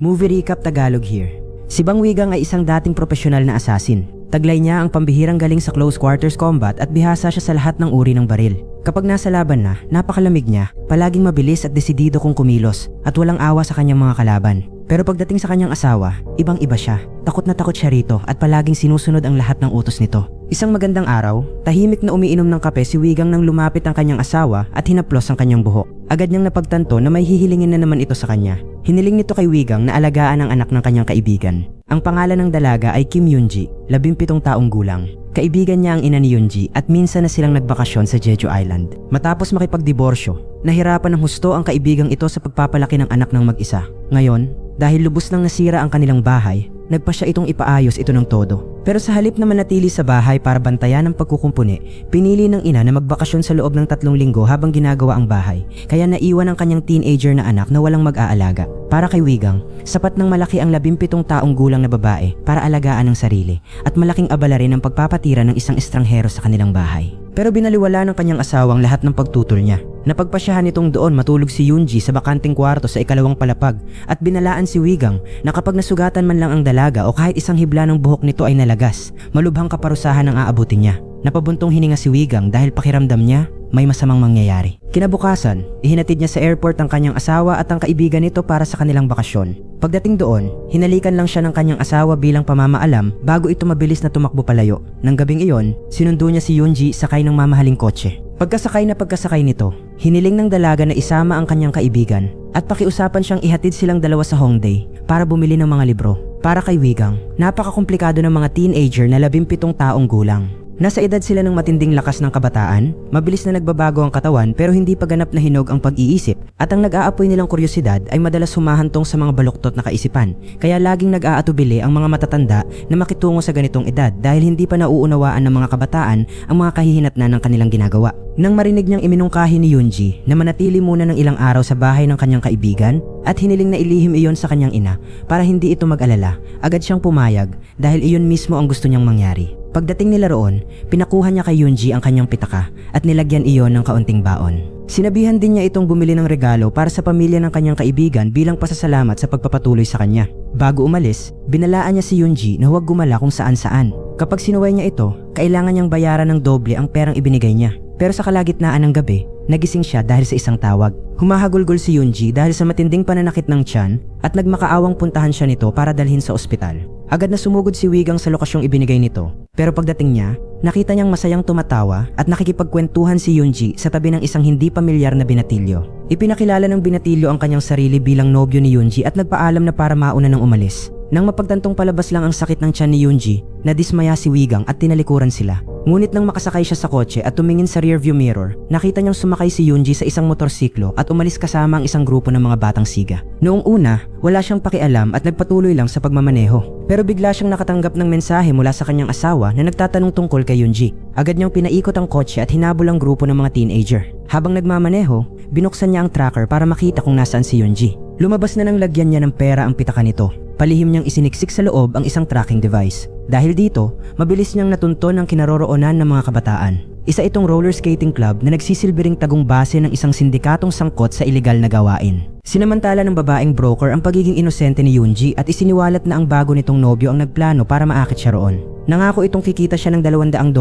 Movie recap Tagalog here. Si Bang Wigang ay isang dating profesional na assassin. Taglay niya ang pambihirang galing sa close quarters combat at bihasa siya sa lahat ng uri ng baril. Kapag nasa laban na, napakalamig niya, palaging mabilis at desidido kung kumilos at walang awa sa kanyang mga kalaban. Pero pagdating sa kanyang asawa, ibang-iba siya. Takot na takot siya rito at palaging sinusunod ang lahat ng utos nito. Isang magandang araw, tahimik na umiinom ng kape si Wigang nang lumapit ang kanyang asawa at hinaplos ang kanyang buhok. Agad niyang napagtanto na may hihilingin na naman ito sa kanya. Hiniling nito kay Wigang na alagaan ang anak ng kanyang kaibigan. Ang pangalan ng dalaga ay Kim Yoonji, 17 taong gulang. Kaibigan niya ang ina ni Yoonji at minsan na silang nagbakasyon sa Jeju Island. Matapos makipagdiborsyo, nahirapan ng husto ang kaibigang ito sa pagpapalaki ng anak ng mag-isa. Ngayon, dahil lubos nang nasira ang kanilang bahay, nagpa siya itong ipaayos ito ng todo. Pero sa halip na manatili sa bahay para bantayan ang pagkukumpuni, pinili ng ina na magbakasyon sa loob ng 3 linggo habang ginagawa ang bahay. Kaya naiwan ang kanyang teenager na anak na walang mag-aalaga. Para kay Wigang, sapat ng malaki ang 17 taong gulang na babae para alagaan ang sarili at malaking abala rin ang pagpapatira ng isang estranghero sa kanilang bahay. Pero binaliwala ng kanyang asawang lahat ng pagtutol niya. Napagpasyahan nitong doon matulog si Yoonji sa bakanting kwarto sa ikalawang palapag at binalaan si Wigang na kapag nasugatan man lang ang dalaga o kahit isang hibla ng buhok nito ay nalagas, malubhang kaparusahan ang aabutin niya. Napabuntong hininga si Wigang dahil pakiramdam niya may masamang mangyayari. Kinabukasan, ihinatid niya sa airport ang kanyang asawa at ang kaibigan nito para sa kanilang bakasyon. Pagdating doon, hinalikan lang siya ng kanyang asawa bilang pamamaalam bago ito mabilis na tumakbo palayo. Nang gabing iyon, sinundo niya si Yoonji sakay ng mamahaling kotse. Pagkasakay nito, hiniling ng dalaga na isama ang kanyang kaibigan at pakiusapan siyang ihatid silang dalawa sa Hongdae para bumili ng mga libro. Para kay Wigang, napakakomplikado ng mga teenager na 17 taong gulang. Nasa edad sila ng matinding lakas ng kabataan, mabilis na nagbabago ang katawan pero hindi pa ganap na hinog ang pag-iisip at ang nag-aapoy nilang kuryosidad ay madalas humahantong sa mga baluktot na kaisipan. Kaya laging nag-aatubili ang mga matatanda na makitungo sa ganitong edad dahil hindi pa nauunawaan ng mga kabataan ang mga kahihinatnan ng kanilang ginagawa. Nang marinig niyang iminungkahi ni Yoonji na manatili muna ng ilang araw sa bahay ng kanyang kaibigan at hiniling na ilihim iyon sa kanyang ina para hindi ito mag-alala, agad siyang pumayag dahil iyon mismo ang gusto niyang mangyari. Pagdating nila roon, pinakuha niya kay Yoonji ang kanyang pitaka at nilagyan iyon ng kaunting baon. Sinabihan din niya itong bumili ng regalo para sa pamilya ng kanyang kaibigan bilang pasasalamat sa pagpapatuloy sa kanya. Bago umalis, binalaan niya si Yoonji na huwag gumala kung saan-saan. Kapag sinuway niya ito, kailangan niyang bayaran ng doble ang perang ibinigay niya. Pero sa kalagitnaan ng gabi, nagising siya dahil sa isang tawag. Humahagulgol si Yoonji dahil sa matinding pananakit ng tiyan at nagmakaawang puntahan siya nito para dalhin sa ospital. Agad na sumugod si Wigang sa lokasyong ibinigay nito. Pero pagdating niya, nakita niyang masayang tumatawa at nakikipagkwentuhan si Yoonji sa tabi ng isang hindi pamilyar na binatilyo. Ipinakilala ng binatilyo ang kanyang sarili bilang nobyo ni Yoonji at nagpaalam na para mauna nang umalis. Nang mapagtantong palabas lang ang sakit ng tiyan ni Yoonji, nadismaya si Wigang at tinalikuran sila. Ngunit nang makasakay siya sa kotse at tumingin sa rearview mirror, nakita niyang sumakay si Yoonji sa isang motorsiklo at umalis kasama ang isang grupo ng mga batang siga. Noong una, wala siyang pakialam at nagpatuloy lang sa pagmamaneho. Pero bigla siyang nakatanggap ng mensahe mula sa kanyang asawa na nagtatanong tungkol kay Yoonji. Agad niyang pinaikot ang kotse at hinabol ang grupo ng mga teenager. Habang nagmamaneho, binuksan niya ang tracker para makita kung nasaan si Yoonji. Lumabas na ng lagyan niya ng pera ang pitaka nito. Palihim niyang isiniksik sa loob ang isang tracking device. Dahil dito, mabilis niyang natunton ang kinaroroonan ng mga kabataan. Isa itong roller skating club na nagsisilbing tagong base ng isang sindikatong sangkot sa ilegal na gawain. Sinamantala ng babaeng broker ang pagiging inosente ni Yoonji at isiniwalat na ang bago nitong nobyo ang nagplano para maakit siya roon. Nangako itong kikita siya ng $200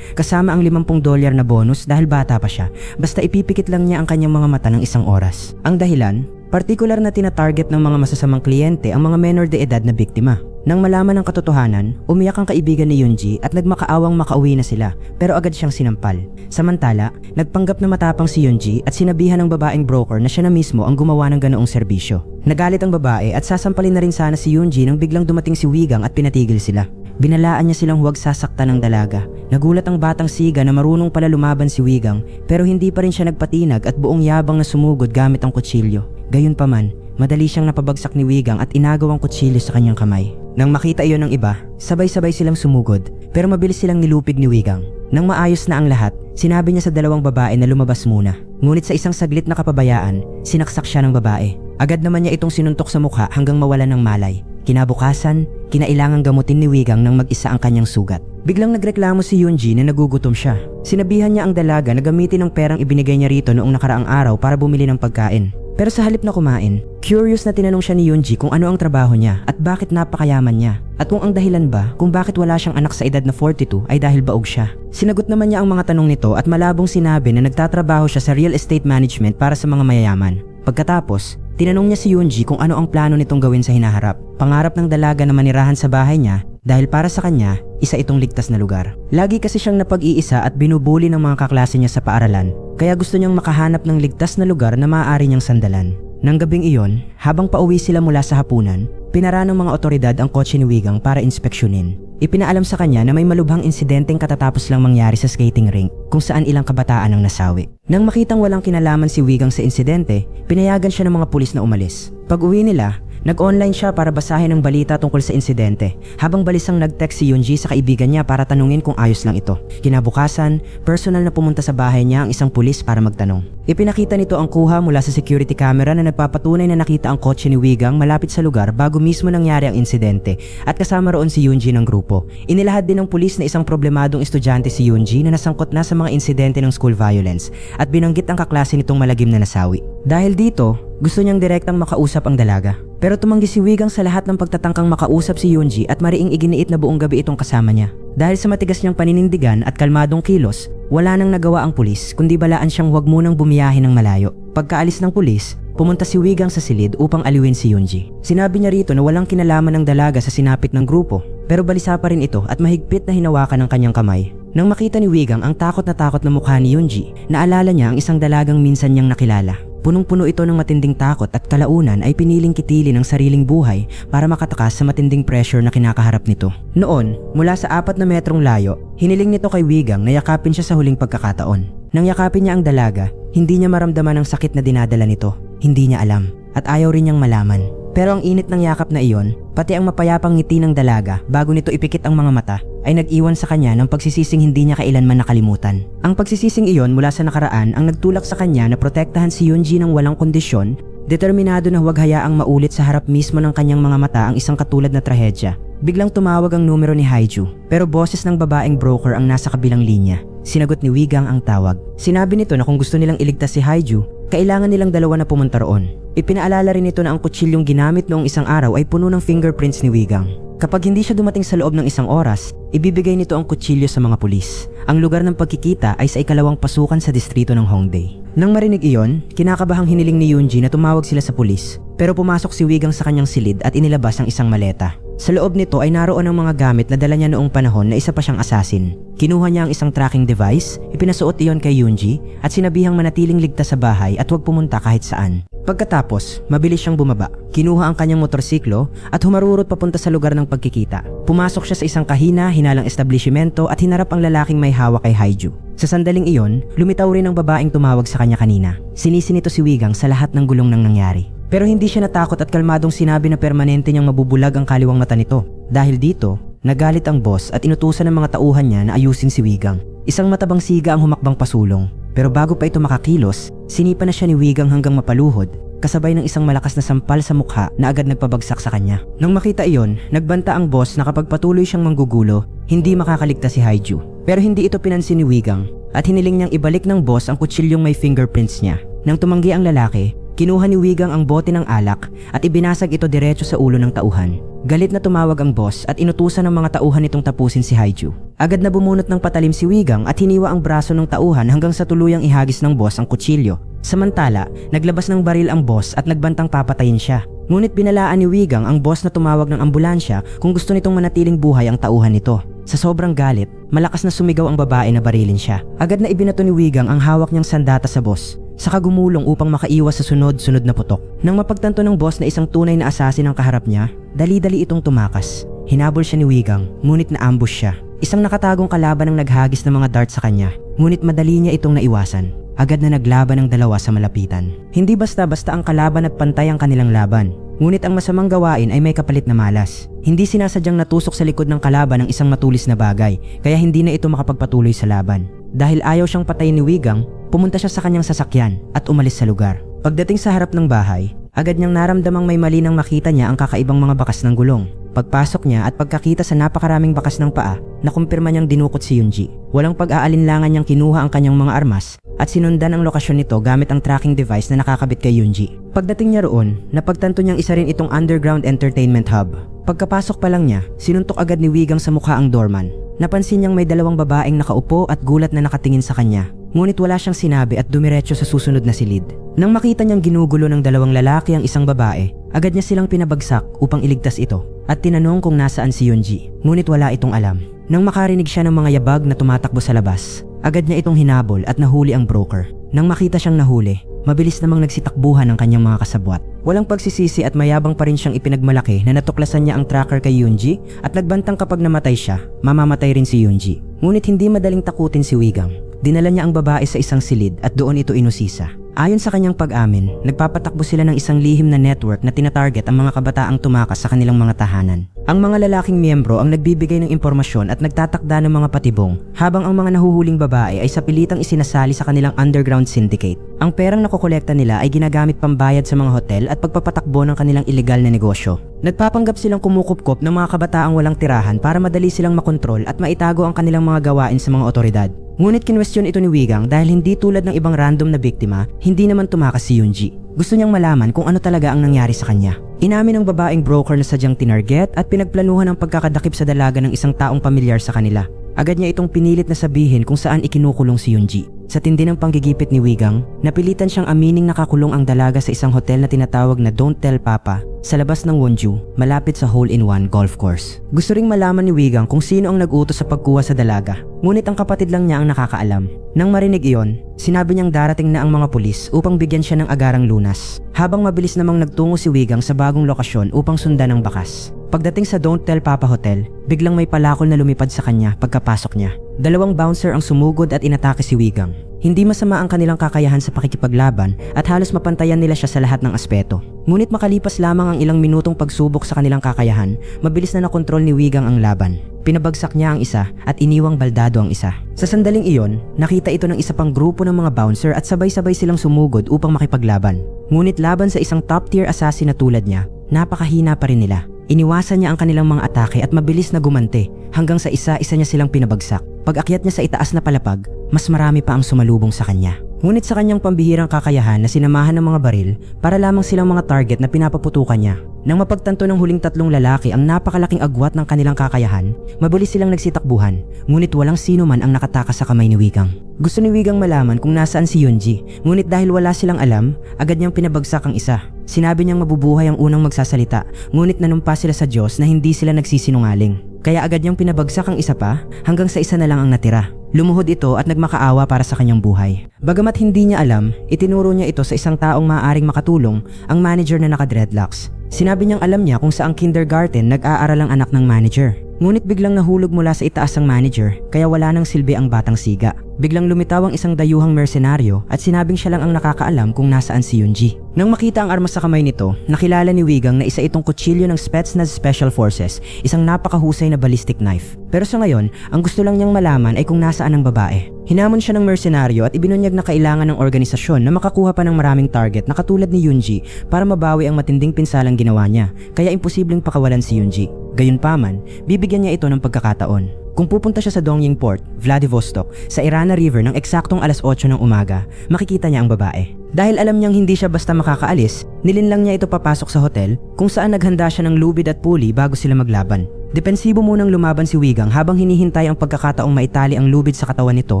kasama ang $50 na bonus dahil bata pa siya, basta ipipikit lang niya ang kanyang mga mata ng isang oras. Ang dahilan, partikular na tina-target ng mga masasamang kliyente ang mga menor de edad na biktima. Nang malaman ng katotohanan, umiyak ang kaibigan ni Yoonji at nagmakaawang makauwi na sila pero agad siyang sinampal. Samantala, nagpanggap na matapang si Yoonji at sinabihan ng babaeng broker na siya na mismo ang gumawa ng ganoong serbisyo. Nagalit ang babae at sasampalin na rin sana si Yoonji nang biglang dumating si Wigang at pinatigil sila. Binalaan niya silang huwag sasaktan ng dalaga. Nagulat ang batang siga na marunong pala lumaban si Wigang pero hindi pa rin siya nagpatinag at buong yabang na sumugod gamit ang kutsilyo. Gayunpaman, madali siyang napabagsak ni Wigang at inagaw ang kutsilyo sa kanyang kamay. Nang makita iyon ng iba, sabay-sabay silang sumugod pero mabilis silang nilupig ni Wigang. Nang maayos na ang lahat, sinabi niya sa dalawang babae na lumabas muna. Ngunit sa isang saglit na kapabayaan, sinaksak siya ng babae. Agad naman niya itong sinuntok sa mukha hanggang mawalan ng malay. Kinabukasan, kinailangang gamutin ni Wigang ng mag-isa ang kanyang sugat. Biglang nagreklamo si Yoonji na nagugutom siya. Sinabihan niya ang dalaga na gamitin ang perang ibinigay niya rito noong nakaraang araw para bumili ng pagkain. Pero sa halip na kumain, curious na tinanong siya ni Yoonji kung ano ang trabaho niya at bakit napakayaman niya. At kung ang dahilan ba kung bakit wala siyang anak sa edad na 42 ay dahil baog siya. Sinagot naman niya ang mga tanong nito at malabong sinabi na nagtatrabaho siya sa real estate management para sa mga mayayaman. Pagkatapos, tinanong niya si Yoonji kung ano ang plano nitong gawin sa hinaharap. Pangarap ng dalaga na manirahan sa bahay niya dahil para sa kanya, isa itong ligtas na lugar. Lagi kasi siyang napag-iisa at binubuli ng mga kaklase niya sa paaralan, kaya gusto niyang makahanap ng ligtas na lugar na maaari niyang sandalan. Nang gabing iyon, habang pauwi sila mula sa hapunan, pinara ng mga otoridad ang kotse ni Wigang para inspeksyonin. Ipinaalam sa kanya na may malubhang insidenteng katatapos lang mangyari sa skating rink kung saan ilang kabataan ang nasawi. Nang makitang walang kinalaman si Wigang sa insidente, pinayagan siya ng mga pulis na umalis. Pag-uwi nila, nag-online siya para basahin ang balita tungkol sa insidente, habang balisang nag-text si Yoonji sa kaibigan niya para tanungin kung ayos lang ito. Kinabukasan, personal na pumunta sa bahay niya ang isang pulis para magtanong. Ipinakita nito ang kuha mula sa security camera na nagpapatunay na nakita ang kotse ni Wigang malapit sa lugar bago mismo nangyari ang insidente at kasama roon si Yoonji ng grupo. Inilahad din ng pulis na isang problemadong estudyante si Yoonji na nasangkot na sa mga insidente ng school violence at binanggit ang kaklase nitong malagim na nasawi. Dahil dito, gusto niyang direktang makausap ang dalaga. Pero tumanggi si Wigang sa lahat ng pagtatangkang makausap si Yoonji at mariing iginiit na buong gabi itong kasama niya. Dahil sa matigas niyang paninindigan at kalmadong kilos, wala nang nagawa ang pulis kundi balaan siyang huwag munang bumiyahe ng malayo. Pagkaalis ng pulis, pumunta si Wigang sa silid upang aliwin si Yoonji. Sinabi niya rito na walang kinalaman ng dalaga sa sinapit ng grupo, pero balisa pa rin ito at mahigpit na hinawakan ng kanyang kamay. Nang makita ni Wigang ang takot na mukha ni Yoonji, naalala niya ang isang dalagang minsan niyang nakilala. Punong-puno ito ng matinding takot at kalaunan ay piniling kitilin ang sariling buhay para makatakas sa matinding pressure na kinakaharap nito. Noon, mula sa 4 na metrong layo, hiniling nito kay Wigang na yakapin siya sa huling pagkakataon. Nang yakapin niya ang dalaga, hindi niya maramdaman ang sakit na dinadala nito. Hindi niya alam at ayaw rin niyang malaman. Pero ang init ng yakap na iyon, pati ang mapayapang ngiti ng dalaga bago nito ipikit ang mga mata, ay nag-iwan sa kanya ng pagsisising hindi niya kailanman nakalimutan. Ang pagsisising iyon mula sa nakaraan ang nagtulak sa kanya na protektahan si Yoonji ng walang kondisyon, determinado na huwag hayaang maulit sa harap mismo ng kanyang mga mata ang isang katulad na trahedya. Biglang tumawag ang numero ni Haiju, pero boses ng babaeng broker ang nasa kabilang linya. Sinagot ni Wigang ang tawag. Sinabi nito na kung gusto nilang iligtas si Haiju, kailangan nilang dalawa na pumunta roon. Ipinaalala rin nito na ang kutsilyong ginamit noong isang araw ay puno ng fingerprints ni Wigang. Kapag hindi siya dumating sa loob ng isang oras, ibibigay nito ang kutsilyo sa mga pulis. Ang lugar ng pagkikita ay sa ikalawang pasukan sa distrito ng Hongdae. Nang marinig iyon, kinakabahang hiniling ni Yoonji na tumawag sila sa pulis. Pero pumasok si Wigang sa kanyang silid at inilabas ang isang maleta. Sa loob nito ay naroon ang mga gamit na dala niya noong panahon na isa pa siyang assassin. Kinuha niya ang isang tracking device, ipinasuot iyon kay Yoonji at sinabihang manatiling ligtas sa bahay at huwag pumunta kahit saan. Pagkatapos, mabilis siyang bumaba. Kinuha ang kanyang motorsiklo at humarurot papunta sa lugar ng pagkikita. Pumasok siya sa isang kahina-hinalang establishmento at hinarap ang lalaking may hawak kay Haiju. Sa sandaling iyon, lumitaw rin ang babaeng tumawag sa kanya kanina. Sinisi nito si Wigang sa lahat ng gulong ng nangyari. Pero hindi siya natakot at kalmadong sinabi na permanente niyang mabubulag ang kaliwang mata nito. Dahil dito, nagalit ang boss at inutusan ng mga tauhan niya na ayusin si Wigang. Isang matabang siga ang humakbang pasulong. Pero bago pa ito makakilos, sinipa na siya ni Wigang hanggang mapaluhod, kasabay ng isang malakas na sampal sa mukha na agad nagpabagsak sa kanya. Nang makita iyon, nagbanta ang boss na kapag patuloy siyang manggugulo, hindi makakaligtas si Haiju. Pero hindi ito pinansin ni Wigang at hiniling niyang ibalik ng boss ang kutsilyong may fingerprints niya. Nang tumanggi ang lalaki, kinuha ni Wigang ang bote ng alak at ibinasag ito diretso sa ulo ng tauhan. Galit na tumawag ang boss at inutusan ng mga tauhan nitong tapusin si Haiju. Agad na bumunot ng patalim si Wigang at hiniwa ang braso ng tauhan hanggang sa tuluyang ihagis ng boss ang kutsilyo. Samantala, naglabas ng baril ang boss at nagbantang papatayin siya. Ngunit binalaan ni Wigang ang boss na tumawag ng ambulansya kung gusto nitong manatiling buhay ang tauhan nito. Sa sobrang galit, malakas na sumigaw ang babae na barilin siya. Agad na ibinato ni Wigang ang hawak niyang sandata sa boss, saka gumulong upang makaiwas sa sunod-sunod na putok. Nang mapagtanto ng boss na isang tunay na assassin ang kaharap niya, dali-dali itong tumakas. Hinabol siya ni Wigang, ngunit na-ambush siya. Isang nakatagong kalaban ang naghagis ng mga dart sa kanya, ngunit madali niya itong naiwasan. Agad na naglaban ang dalawa sa malapitan. Hindi basta-basta ang kalaban at pantay ang kanilang laban. Ngunit ang masamang gawain ay may kapalit na malas. Hindi sinasadyang natusok sa likod ng kalaban ang isang matulis na bagay, kaya hindi na ito makapagpatuloy sa laban. Dahil ayaw siyang patayin ni Wigang, pumunta siya sa kanyang sasakyan at umalis sa lugar. Pagdating sa harap ng bahay, agad niyang naramdamang may mali nang makita niya ang kakaibang mga bakas ng gulong. Pagpasok niya at pagkakita sa napakaraming bakas ng paa, nakumpirma niyang dinukot si Yunji. Walang pag-aalinlangan niyang kinuha ang kanyang mga armas at sinundan ang lokasyon nito gamit ang tracking device na nakakabit kay Yunji. Pagdating niya roon, napagtanto niyang isa rin itong underground entertainment hub. Pagkapasok pa lang niya, sinuntok agad ni Wigang sa mukha ang doorman. Napansin niyang may dalawang babaeng nakaupo at gulat na nakatingin sa kanya. Ngunit wala siyang sinabi at dumiretso sa susunod na silid. Nang makita niyang ginugulo ng dalawang lalaki ang isang babae, agad niya silang pinabagsak upang iligtas ito at tinanong kung nasaan si Yunji. Ngunit wala itong alam. Nang makarinig siya ng mga yabag na tumatakbo sa labas, agad niya itong hinabol at nahuli ang broker. Nang makita siyang nahuli, mabilis namang nagsitakbuhan ang kanyang mga kasabwat. Walang pagsisisi at mayabang pa rin siyang ipinagmalaki na natuklasan niya ang tracker kay Yunji at nagbantang kapag namatay siya, mamamatay rin si Yunji. Ngunit hindi madaling takutin si Wigang. Dinala niya ang babae sa isang silid at doon ito inusisa. Ayon sa kanyang pag-amin, nagpapatakbo sila ng isang lihim na network na tinatarget ang mga kabataang tumakas sa kanilang mga tahanan. Ang mga lalaking miyembro ang nagbibigay ng impormasyon at nagtatakda ng mga patibong, habang ang mga nahuhuling babae ay sa pilitang isinasali sa kanilang underground syndicate. Ang perang nakokolekta nila ay ginagamit pambayad sa mga hotel at pagpapatakbo ng kanilang ilegal na negosyo. Nagpapanggap silang kumukupkop ng mga kabataang walang tirahan para madali silang makontrol at maitago ang kanilang mga gawain sa mga otoridad. Ngunit kinwestiyon ito ni Wigang dahil hindi tulad ng ibang random na biktima, hindi naman tumakas si Yunji. Gusto niyang malaman kung ano talaga ang nangyari sa kanya. Inamin ng babaeng broker na sadyang tinarget at pinagplanuhan ang pagkakadakip sa dalaga ng isang taong pamilyar sa kanila. Agad niya itong pinilit na sabihin kung saan ikinukulong si Yunji. Sa tindi ng panggigipit ni Wigang, napilitan siyang amining nakakulong ang dalaga sa isang hotel na tinatawag na Don't Tell Papa sa labas ng Wonju, malapit sa hole-in-one golf course. Gusto ring malaman ni Wigang kung sino ang nag-utos sa pagkuha sa dalaga, ngunit ang kapatid lang niya ang nakakaalam. Nang marinig iyon, sinabi niyang darating na ang mga pulis upang bigyan siya ng agarang lunas, habang mabilis namang nagtungo si Wigang sa bagong lokasyon upang sundan ang bakas. Pagdating sa Don't Tell Papa Hotel, biglang may palakol na lumipad sa kanya pagkapasok niya. Dalawang bouncer ang sumugod at inatake si Wigang. Hindi masama ang kanilang kakayahan sa pakikipaglaban at halos mapantayan nila siya sa lahat ng aspeto. Ngunit makalipas lamang ang ilang minutong pagsubok sa kanilang kakayahan, mabilis na nakontrol ni Wigang ang laban. Pinabagsak niya ang isa at iniwang baldado ang isa. Sa sandaling iyon, nakita ito ng isa pang grupo ng mga bouncer at sabay-sabay silang sumugod upang makipaglaban. Ngunit laban sa isang top-tier assassin na tulad niya, napakahina pa rin nila. Iniwasan niya ang kanilang mga atake at mabilis na gumante hanggang sa isa-isa niya silang pinabagsak. Pag-akyat niya sa itaas na palapag, mas marami pa ang sumalubong sa kanya. Ngunit sa kanyang pambihirang kakayahan na sinamahan ng mga baril para lamang silang mga target na pinapaputukan niya. Nang mapagtanto ng huling tatlong lalaki ang napakalaking agwat ng kanilang kakayahan, mabilis silang nagsitakbuhan, ngunit walang sino man ang nakatakas sa kamay ni Wigang. Gusto ni Wigang malaman kung nasaan si Yunji, ngunit dahil wala silang alam, agad niyang pinabagsak ang isa. Sinabi niyang mabubuhay ang unang magsasalita, ngunit nanumpa sila sa Diyos na hindi sila nagsisinungaling. Kaya agad niyang pinabagsak ang isa pa hanggang sa isa na lang ang natira. Lumuhod ito at nagmakaawa para sa kanyang buhay. Bagamat hindi niya alam, itinuro niya ito sa isang taong maaaring makatulong, ang manager na naka-dreadlocks. Sinabi niyang alam niya kung saang kindergarten nag-aaral ang anak ng manager. Ngunit biglang nahulog mula sa itaas ang manager, kaya wala nang silbi ang batang siga. Biglang lumitaw ang isang dayuhang mersenaryo at sinabing siya lang ang nakakaalam kung nasaan si Yunji. Nang makita ang armas sa kamay nito, nakilala ni Wigang na isa itong kutsilyo ng Spetsnaz Special Forces, isang napakahusay na ballistic knife. Pero sa ngayon, ang gusto lang niyang malaman ay kung nasaan ang babae. Hinamon siya ng mersenaryo at ibinunyag na kailangan ng organisasyon na makakuha pa ng maraming target na katulad ni Yunji para mabawi ang matinding pinsalang ginawa niya, kaya imposibleng pakawalan si Yunji. Gayunpaman, bibigyan niya ito ng pagkakataon. Kung pupunta siya sa Dongying Port, Vladivostok, sa Irana River ng eksaktong alas 8 ng umaga, makikita niya ang babae. Dahil alam niyang hindi siya basta makakaalis, nilinlang niya ito papasok sa hotel kung saan naghanda siya ng lubid at puli bago sila maglaban. Depensibo munang lumaban si Wigang habang hinihintay ang pagkakataong maitali ang lubid sa katawan nito,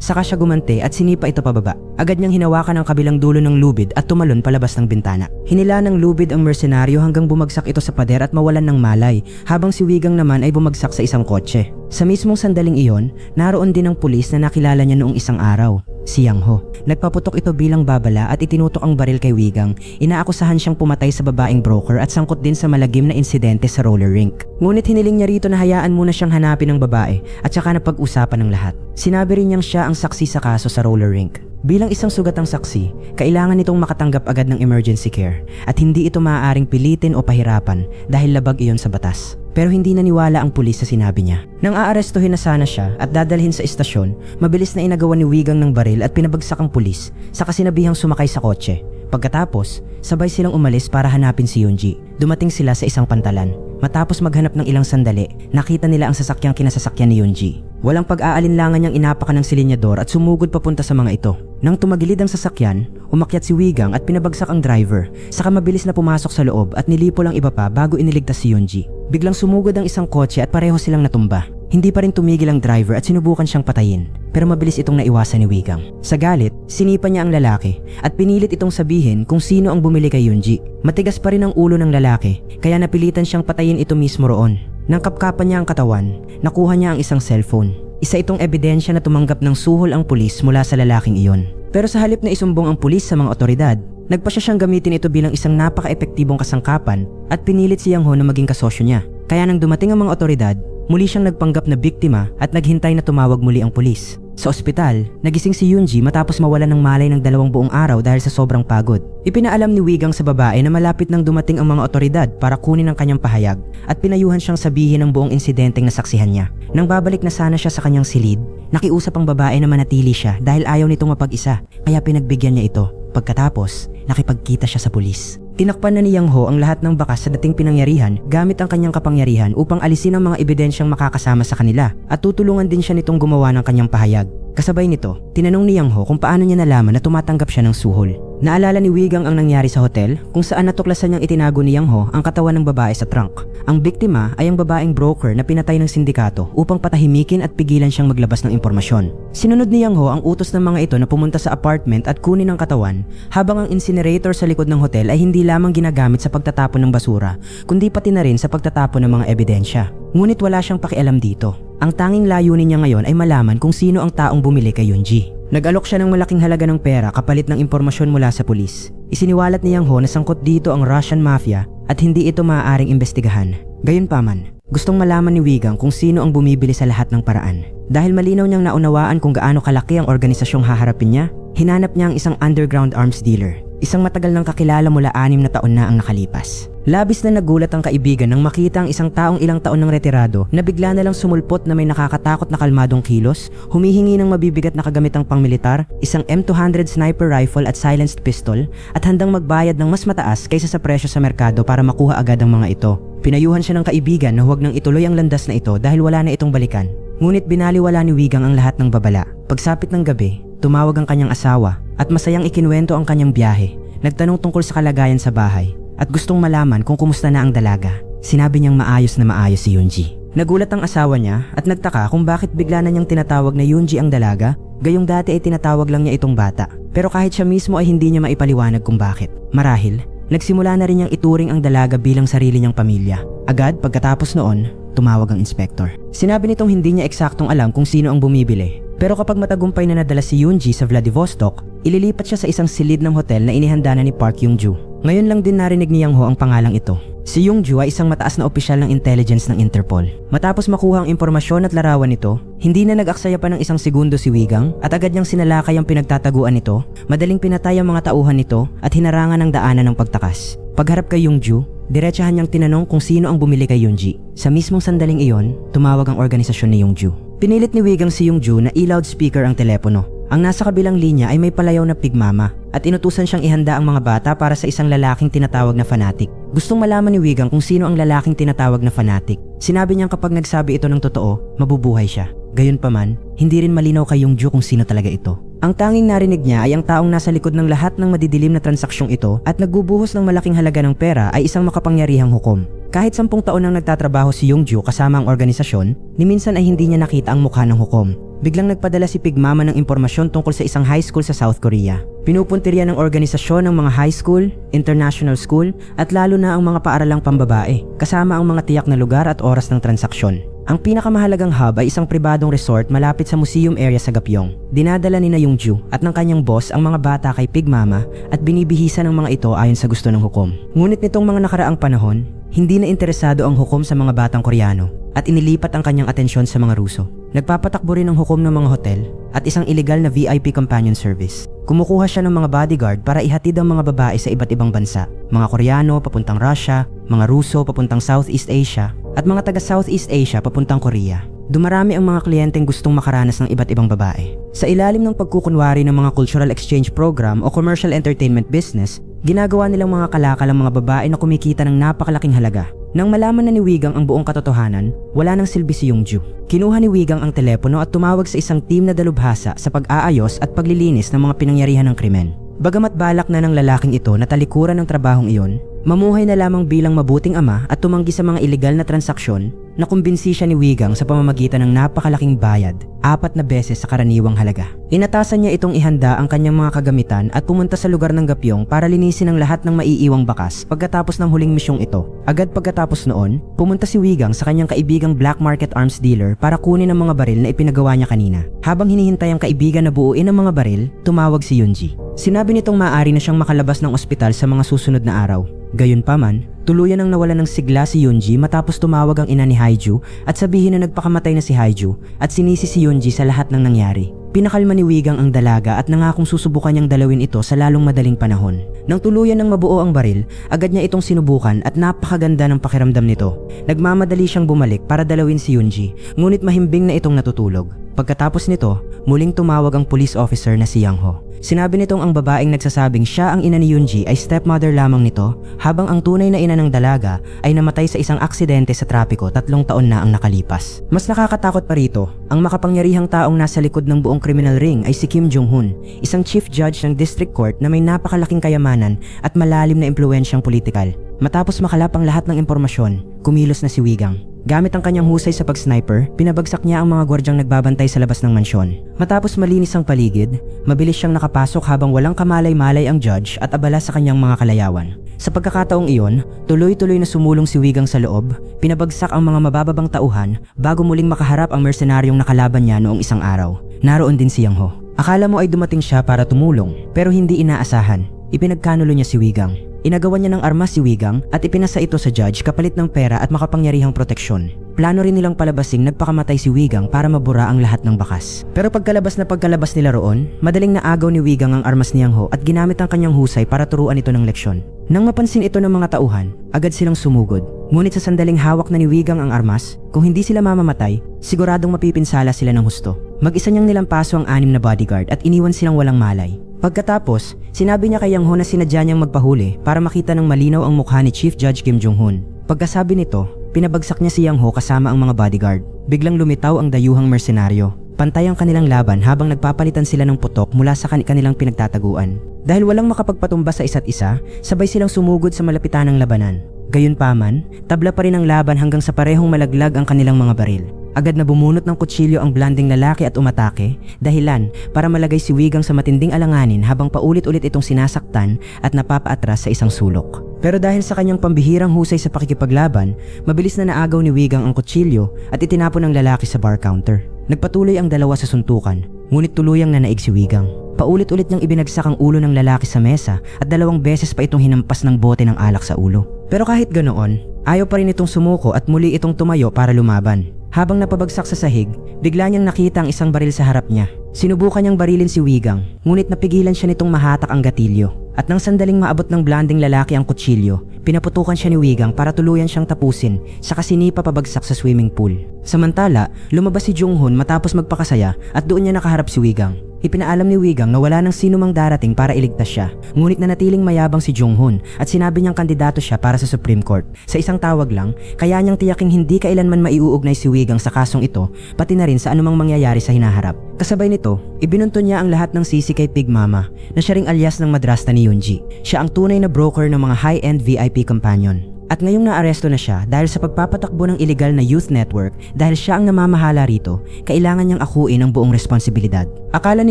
saka siya gumante at sinipa ito pababa. Agad niyang hinawakan ang kabilang dulo ng lubid at tumalon palabas ng bintana. Hinila ng lubid ang mersenaryo hanggang bumagsak ito sa pader at mawalan ng malay, habang si Wigang naman ay bumagsak sa isang kotse. Sa mismong sandaling iyon, naroon din ang pulis na nakilala niya noong isang araw, si Yang Ho. Nagpaputok ito bilang babala at itinutok ang baril kay Wigang. Inaakusahan siyang pumatay sa babaeng broker at sangkot din sa malagim na insidente sa roller rink. Ngunit hiniling niya rito na hayaan muna siyang hanapin ng babae at saka napag-usapan ng lahat. Sinabi rin niyang siya ang saksi sa kaso sa roller rink. Bilang isang sugatang saksi, kailangan nitong makatanggap agad ng emergency care at hindi ito maaaring pilitin o pahirapan dahil labag iyon sa batas. Pero hindi naniwala ang pulis sa sinabi niya. Nang aarestuhin na sana siya at dadalhin sa istasyon, mabilis na inagawan ni Wigang ng baril at pinabagsak ang pulis, saka sinabihang sumakay sa kotse. Pagkatapos, sabay silang umalis para hanapin si Yunji. Dumating sila sa isang pantalan. Matapos maghanap ng ilang sandali, nakita nila ang sasakyang kinasasakyan ni Yoonji. Walang pag-aalinlangan niyang inapakan ng silinyador at sumugod papunta sa mga ito. Nang tumagilid ang sasakyan, umakyat si Wigang at pinabagsak ang driver, saka mabilis na pumasok sa loob at nilipo lang iba pa bago iniligtas si Yoonji. Biglang sumugod ang isang kotse at pareho silang natumba. Hindi pa rin tumigil ang driver at sinubukan siyang patayin, pero mabilis itong naiwasan ni Wigang. Sa galit, sinipa niya ang lalaki at pinilit itong sabihin kung sino ang bumili kay Yoonji. Matigas pa rin ang ulo ng lalaki, kaya napilitan siyang patayin ito mismo roon. Nang kapkapan niya ang katawan, nakuha niya ang isang cellphone. Isa itong ebidensya na tumanggap ng suhol ang pulis mula sa lalaking iyon. Pero sa halip na isumbong ang pulis sa mga otoridad, nagpasya siyang gamitin ito bilang isang napaka-epektibong kasangkapan at pinilit si Yang Ho na maging kasosyo niya. Kaya nang dumating ang mga otoridad, muli siyang nagpanggap na biktima at naghintay na tumawag muli ang pulis. Sa ospital, nagising si Yoonji matapos mawalan ng malay ng 2 buong araw dahil sa sobrang pagod. Ipinaalam ni Wigang sa babae na malapit nang dumating ang mga otoridad para kunin ang kanyang pahayag at pinayuhan siyang sabihin ang buong insidenteng nasaksihan niya. Nang babalik na sana siya sa kanyang silid, nakiusap ang babae na manatili siya dahil ayaw nitong mapag-isa, kaya pinagbigyan niya ito. Pagkatapos, nakipagkita siya sa pulis. Tinakpan na ni Yang Ho ang lahat ng bakas sa dating pinangyarihan gamit ang kanyang kapangyarihan upang alisin ang mga ebidensyang makakasama sa kanila at tutulungan din siya nitong gumawa ng kanyang pahayag. Kasabay nito, tinanong ni Yang Ho kung paano niya nalaman na tumatanggap siya ng suhol. Naalala ni Wigang ang nangyari sa hotel kung saan natuklasan niyang itinago ni Yang Ho ang katawan ng babae sa trunk. Ang biktima ay ang babaeng broker na pinatay ng sindikato upang patahimikin at pigilan siyang maglabas ng impormasyon. Sinunod ni Yang Ho ang utos ng mga ito na pumunta sa apartment at kunin ang katawan, habang ang incinerator sa likod ng hotel ay hindi lamang ginagamit sa pagtatapon ng basura, kundi pati na rin sa pagtatapon ng mga ebidensya. Ngunit wala siyang pakialam dito. Ang tanging layunin niya ngayon ay malaman kung sino ang taong bumili kay Yoonji. Nag-alok siya ng malaking halaga ng pera kapalit ng impormasyon mula sa pulis. Isiniwalat ni Yang Ho na sangkot dito ang Russian Mafia at hindi ito maaaring imbestigahan. Gayunpaman, gustong malaman ni Wigang kung sino ang bumibili sa lahat ng paraan. Dahil malinaw niyang naunawaan kung gaano kalaki ang organisasyong haharapin niya, hinanap niya ang isang underground arms dealer. Isang matagal nang kakilala mula 6 na taon na ang nakalipas. Labis na nagulat ang kaibigan nang makita ang isang taong ilang taon nang retirado na bigla na lang sumulpot na may nakakatakot na kalmadong kilos, humihingi ng mabibigat na kagamitang pangmilitar, isang M200 sniper rifle at silenced pistol, at handang magbayad ng mas mataas kaysa sa presyo sa merkado para makuha agad ang mga ito. Pinayuhan siya ng kaibigan na huwag nang ituloy ang landas na ito dahil wala na itong balikan. Ngunit binaliwala ni Wigang ang lahat ng babala. Pagsapit ng gabi, tumawag ang kanyang asawa at masayang ikinuwento ang kanyang biyahe. Nagtanong tungkol sa kalagayan sa bahay at gustong malaman kung kumusta na ang dalaga. Sinabi niyang maayos na maayos si Yoonji. Nagulat ang asawa niya at nagtaka kung bakit bigla na niyang tinatawag na Yoonji ang dalaga, gayong dati ay tinatawag lang niya itong bata. Pero kahit siya mismo ay hindi niya maipaliwanag kung bakit. Marahil, nagsimula na rin niyang ituring ang dalaga bilang sarili niyang pamilya. Agad pagkatapos noon, tumawag ang inspektor. Sinabi nitong hindi niya eksaktong alam kung sino ang bumibili. Pero kapag matagumpay na nadala si Yoonji sa Vladivostok, ililipat siya sa isang silid ng hotel na inihanda na ni Park Young-ju. Ngayon lang din narinig ni Yang Ho ang pangalang ito. Si Young-ju ay isang mataas na opisyal ng intelligence ng Interpol. Matapos makuha ang impormasyon at larawan nito, hindi na nag-aksaya pa ng isang segundo si Wigang at agad niyang sinalakay ang pinagtataguan nito, madaling pinatay ang mga tauhan nito at hinarangan ng daanan ng pagtakas. Pagharap kay Young-ju, diretsahan niyang tinanong kung sino ang bumili kay Yoonji. Sa mismong sandaling iyon, tumawag ang organisasyon ni Young-ju. Pinilit ni Wigang si Young-ju na i-loudspeaker ang telepono. Ang nasa kabilang linya ay may palayaw na pigmama at inutusan siyang ihanda ang mga bata para sa isang lalaking tinatawag na fanatic. Gustong malaman ni Wigang kung sino ang lalaking tinatawag na fanatic. Sinabi niyang kapag nagsabi ito ng totoo, mabubuhay siya. Gayunpaman, hindi rin malinaw kay Young-ju kung sino talaga ito. Ang tanging narinig niya ay ang taong nasa likod ng lahat ng madidilim na transaksyong ito at nagbubuhos ng malaking halaga ng pera ay isang makapangyarihang hukom. Kahit 10 taon nang nagtatrabaho si Young-ju kasama ang organisasyon, ni minsan ay hindi niya nakita ang mukha ng hukom. Biglang nagpadala si Pigmama ng impormasyon tungkol sa isang high school sa South Korea. Pinupuntirya ng organisasyon ng mga high school, international school, at lalo na ang mga paaralang pambabae, kasama ang mga tiyak na lugar at oras ng transaksyon. Ang pinakamahalagang hub ay isang pribadong resort malapit sa museum area sa Gapyong. Dinadala ni na Young-ju at ng kanyang boss ang mga bata kay Pigmama at binibihisan ng mga ito ayon sa gusto ng hukom. Ngunit nitong mga nakaraang panahon, hindi na interesado ang hukom sa mga batang Koreano at inilipat ang kanyang atensyon sa mga Ruso. Nagpapatakbo rin ang hukom ng mga hotel at isang illegal na VIP companion service. Kumukuha siya ng mga bodyguard para ihatid ang mga babae sa iba't ibang bansa. Mga Koreano papuntang Russia, mga Ruso papuntang Southeast Asia, at mga taga Southeast Asia papuntang Korea. dumarami ang mga kliyenteng gustong makaranas ng iba't ibang babae. Sa ilalim ng pagkukunwari ng mga cultural exchange program o commercial entertainment business, ginagawa nilang mga kalakal ang mga babae na kumikita ng napakalaking halaga. Nang malaman na ni Wigang ang buong katotohanan, wala nang silbi si Yongju. Kinuha ni Wigang ang telepono at tumawag sa isang team na dalubhasa sa pag-aayos at paglilinis ng mga pinangyarihan ng krimen. Bagamat balak na ng lalaking ito na talikuran ng trabahong iyon, mamuhay na lamang bilang mabuting ama at tumanggi sa mga ilegal na transaksyon, nakumbinsi siya ni Wigang sa pamamagitan ng napakalaking bayad, 4 na beses sa karaniwang halaga. Inatasan niya itong ihanda ang kanyang mga kagamitan at pumunta sa lugar ng Gapyong para linisin ang lahat ng maiiwang bakas pagkatapos ng huling misyong ito. Agad pagkatapos noon, pumunta si Wigang sa kanyang kaibigang black market arms dealer para kunin ang mga baril na ipinagawa niya kanina. Habang hinihintay ang kaibigan na buuin ang mga baril, tumawag si Yunji. Sinabi nitong maaari na siyang makalabas ng ospital sa mga susunod na araw. Gayunpaman, tuluyan ang nawalan ng sigla si Yunji matapos tumawag ang ina ni Haiju at sabihin na nagpakamatay na si Haiju at sinisi si Yunji sa lahat ng nangyari. Pinakalma ni Wigang ang dalaga at nangakong susubukan niyang dalawin ito sa lalong madaling panahon. Nang tuluyan ng mabuo ang baril, agad niya itong sinubukan at napakaganda ng pakiramdam nito. Nagmamadali siyang bumalik para dalawin si Yunji, ngunit mahimbing na itong natutulog. Pagkatapos nito, muling tumawag ang police officer na si Yang Ho. Sinabi nitong ang babaeng nagsasabing siya ang ina ni Yunji ay stepmother lamang nito, habang ang tunay na ina ng dalaga ay namatay sa isang aksidente sa trapiko 3 taon na ang nakalipas. Mas nakakatakot pa rito, ang makapangyarihang taong nasa likod ng buong criminal ring ay si Kim Jong-hun, isang chief judge ng district court na may napakalaking kayamanan at malalim na impluwensyang politikal. Matapos makalap ang lahat ng impormasyon, kumilos na si Wigang. Gamit ang kanyang husay sa pag-sniper, pinabagsak niya ang mga gwardyang nagbabantay sa labas ng mansyon. Matapos malinis ang paligid, mabilis siyang nakapasok habang walang kamalay-malay ang judge at abala sa kanyang mga kalayawan. Sa pagkakataong iyon, tuloy-tuloy na sumulong si Wigang sa loob, pinabagsak ang mga mabababang tauhan bago muling makaharap ang mercenaryong nakalaban niya noong isang araw. Naroon din si Yang Ho. Akala mo ay dumating siya para tumulong, pero hindi inaasahan. Ipinagkanulo niya si Wigang. Inagawan niya ng armas si Wigang at ipinasa ito sa judge kapalit ng pera at makapangyarihang proteksyon. Plano rin nilang palabasing nagpakamatay si Wigang para mabura ang lahat ng bakas. Pero pagkalabas nila roon, madaling naagaw ni Wigang ang armas ni Yang Ho at ginamit ang kanyang husay para turuan ito ng leksyon. Nang mapansin ito ng mga tauhan, agad silang sumugod. Ngunit sa sandaling hawak na ni Wigang ang armas, kung hindi sila mamamatay, siguradong mapipinsala sila ng husto. Mag-isa niyang nilampaso ang 6 na bodyguard at iniwan silang walang malay. Pagkatapos, sinabi niya kay Yang Ho na sinadya niyang magpahuli para makita ng malinaw ang mukha ni Chief Judge Kim Jong-hun. Pagkasabi nito, pinabagsak niya si Yang Ho kasama ang mga bodyguard. Biglang lumitaw ang dayuhang mersenaryo. Pantay ang kanilang laban habang nagpapalitan sila ng putok mula sa kanilang pinagtataguan. Dahil walang makapagpatumba sa isa't isa, sabay silang sumugod sa malapitanang labanan. Gayunpaman, tabla pa rin ang laban hanggang sa parehong malaglag ang kanilang mga baril. Agad na bumunot ng kutsilyo ang blanding lalaki at umatake, dahilan para malagay si Wigang sa matinding alanganin habang paulit-ulit itong sinasaktan at napapaatras sa isang sulok. Pero dahil sa kanyang pambihirang husay sa pakikipaglaban, mabilis na naagaw ni Wigang ang kutsilyo at itinapon ng lalaki sa bar counter. Nagpatuloy ang dalawa sa suntukan, ngunit tuluyang nanaig si Wigang. Paulit-ulit niyang ibinagsak ang ulo ng lalaki sa mesa at 2 beses pa itong hinampas ng bote ng alak sa ulo. Pero kahit ganoon, ayaw pa rin itong sumuko at muli itong tumayo para lumaban. Habang napabagsak sa sahig, bigla niyang nakita ang isang baril sa harap niya. Sinubukan niyang barilin si Wigang, ngunit napigilan siya nitong mahatak ang gatilyo. At nang sandaling maabot ng blanding lalaki ang kutsilyo, pinaputukan siya ni Wigang para tuluyan siyang tapusin sa kasinipa pabagsak sa swimming pool. Samantala, lumabas si Jong-hun matapos magpakasaya at doon niya nakaharap si Wigang. Ipinaalam ni Wigang na wala nang sino mang darating para iligtas siya, ngunit nanatiling mayabang si Jong-hun at sinabi niyang kandidato siya para sa Supreme Court. Sa isang tawag lang, kaya niyang tiyaking hindi kailanman maiuugnay si Wigang sa kasong ito, pati na rin sa anumang mangyayari sa hinaharap. Kasabay nito, ibinunto niya ang lahat ng sisi kay Pig Mama, na siya ring alias ng madrasta ni Yunji. Siya ang tunay na broker ng mga high-end VIP companion. At ngayong naaresto na siya dahil sa pagpapatakbo ng illegal na youth network dahil siya ang namamahala rito, kailangan niyang akuin ang buong responsibilidad. Akala ni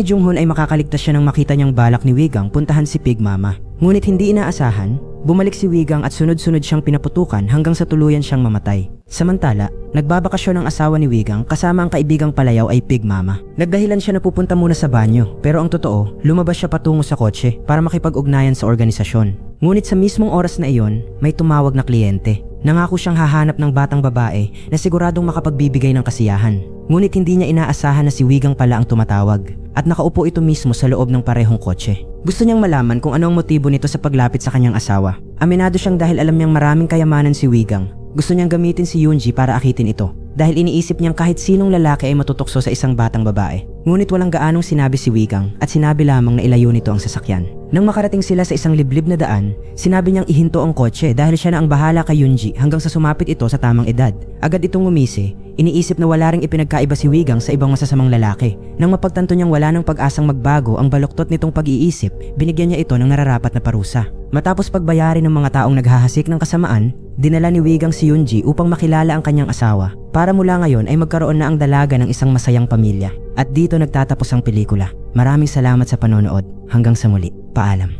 Jong-hun ay makakaligtas siya nang makita niyang balak ni Wigang puntahan si Pig Mama. Ngunit hindi inaasahan, bumalik si Wigang at sunod-sunod siyang pinaputukan hanggang sa tuluyan siyang mamatay. Samantala, nagbabakasyon ang asawa ni Wigang kasama ang kaibigang palayaw ay Pig Mama. Nagdahilan siya na pupunta muna sa banyo, pero ang totoo, lumabas siya patungo sa kotse para makipag-ugnayan sa organisasyon. Ngunit sa mismong oras na iyon, may tumawag na kliyente. Nangako siyang hahanap ng batang babae na siguradong makapagbibigay ng kasiyahan. Ngunit hindi niya inaasahan na si Wigang pala ang tumatawag at nakaupo ito mismo sa loob ng parehong kotse. Gusto niyang malaman kung ano ang motibo nito sa paglapit sa kanyang asawa. Aminado siyang dahil alam niyang maraming kayamanan si Wigang. Gusto niyang gamitin si Yunji para akitin ito. dahil iniisip niyang kahit sinong lalaki ay matutukso sa isang batang babae. Ngunit walang gaanong sinabi si Wigang at sinabi lamang na ilayo nito ang sasakyan. Nang makarating sila sa isang liblib na daan, sinabi niyang ihinto ang kotse dahil siya na ang bahala kay Yunji hanggang sa sumapit ito sa tamang edad. Agad itong ngumisi, iniisip na wala ring ipinagkaiba si Wigang sa ibang masasamang lalaki. Nang mapagtanto niyang wala ng pag-asang magbago ang baluktot nitong pag-iisip, binigyan niya ito ng nararapat na parusa. Matapos pagbayarin ng mga taong naghahasik ng kasamaan, dinala ni Wigang si Yunji upang makilala ang kanyang asawa. Para mula ngayon ay magkaroon na ang dalaga ng isang masayang pamilya. At dito nagtatapos ang pelikula. Maraming salamat sa panonood. Hanggang sa muli. Paalam.